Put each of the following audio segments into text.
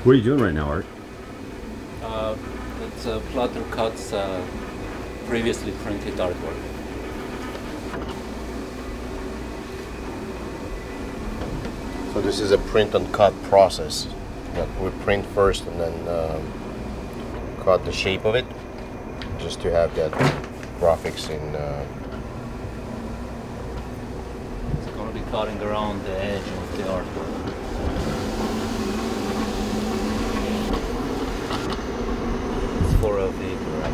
What are you doing right now, Art? Uh, it's Platter cuts previously printed artwork. So this is a print and cut process. That we print first and then cut the shape of it, just to have that graphics in. It's going to be cutting around the edge of the artwork. It's for a vehicle, right?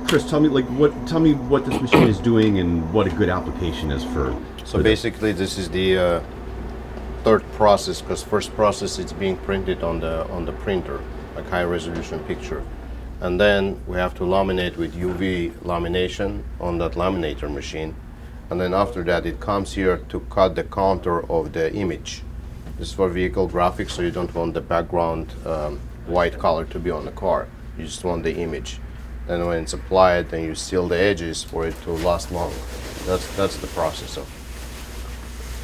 Chris, tell me what this machine is doing and what a good application is for. So basically, this is the third process, because first process it's being printed on the printer, like high resolution picture, and then we have to laminate with UV lamination on that laminator machine, and then after that it comes here to cut the contour of the image. This is for vehicle graphics, so you don't want the background white color to be on the car. You just want the image. Then when it's applied, then you seal the edges for it to last long. That's the process of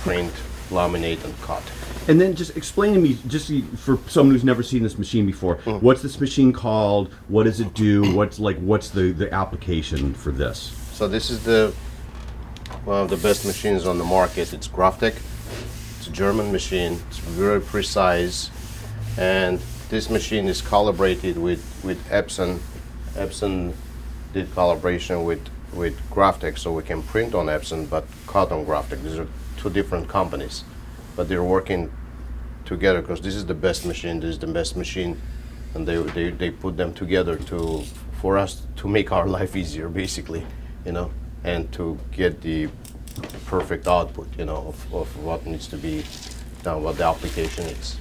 print, laminate, and cut. And then just explain to me, just for someone who's never seen this machine before, what's this machine called? What does it do? What's the application for this? So this is one of the best machines on the market. It's Graphtec. It's a German machine. It's very precise, and this machine is calibrated with Epson. Epson did calibration with Graphtec, so we can print on Epson but cut on Graphtec. These are two different companies, but they're working together because this is the best machine. This is the best machine, and they put them together for us to make our life easier, basically, and to get the perfect output, of what needs to be done, what the application is.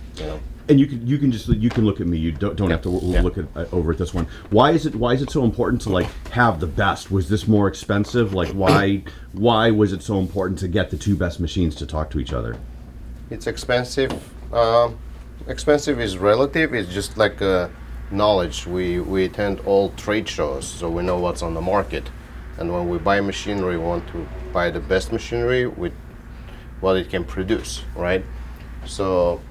And you can look at me. You don't have to look over at this one. Why is it so important to have the best? Was this more expensive? Why was it so important to get the two best machines to talk to each other? It's expensive. Expensive is relative. It's just like knowledge. We attend all trade shows, so we know what's on the market. And when we buy machinery, we want to buy the best machinery with what it can produce, right? So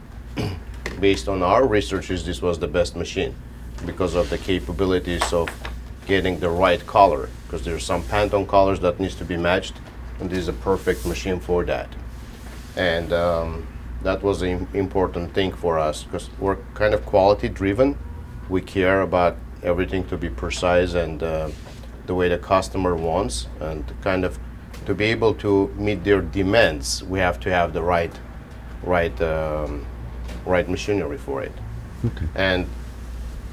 based on our researches, this was the best machine because of the capabilities of getting the right color, because there's some Pantone colors that needs to be matched, and this is a perfect machine for that. And that was an important thing for us because we're kind of quality driven. We care about everything to be precise and the way the customer wants, and kind of to be able to meet their demands, we have to have the right machinery for it. Okay. And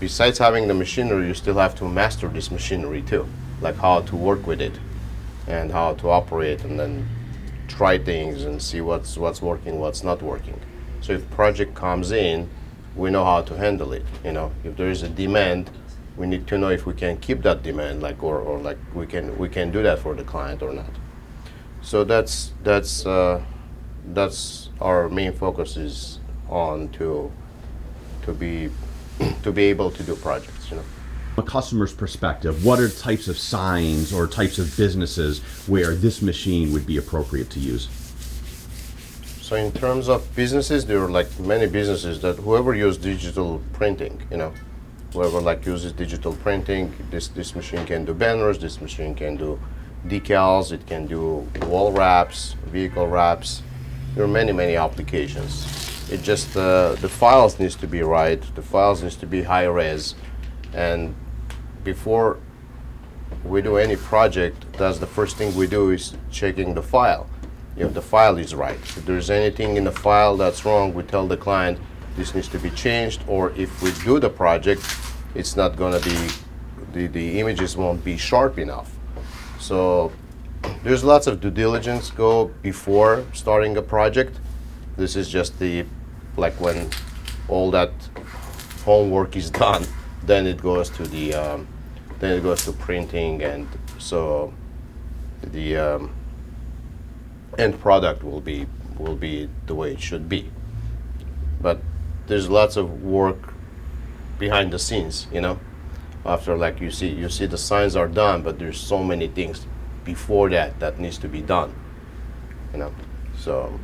besides having the machinery, you still have to master this machinery too, like how to work with it and how to operate, and then try things and see what's working, what's not working. So if project comes in, we know how to handle it. If there is a demand, we need to know if we can keep that demand, or we can do that for the client or not. So that's our main focus is on to be able to do projects. From a customer's perspective, what are types of signs or types of businesses where this machine would be appropriate to use? So in terms of businesses, there are many businesses that whoever uses digital printing, whoever uses digital printing, this machine can do banners, this machine can do decals, it can do wall wraps, vehicle wraps. There are many applications. It just the files needs to be right. The files needs to be high res, and before we do any project, that's the first thing we do is checking the file. If the file is right. If there's anything in the file that's wrong, we tell the client this needs to be changed, or if we do the project, it's not going to be, the images won't be sharp enough. So there's lots of due diligence go before starting a project. This is just when all that homework is done, then it goes to printing, and so the end product will be the way it should be. but there's lots of work behind the scenes, you know. After like you see the signs are done, but there's so many things before that needs to be done, you know. So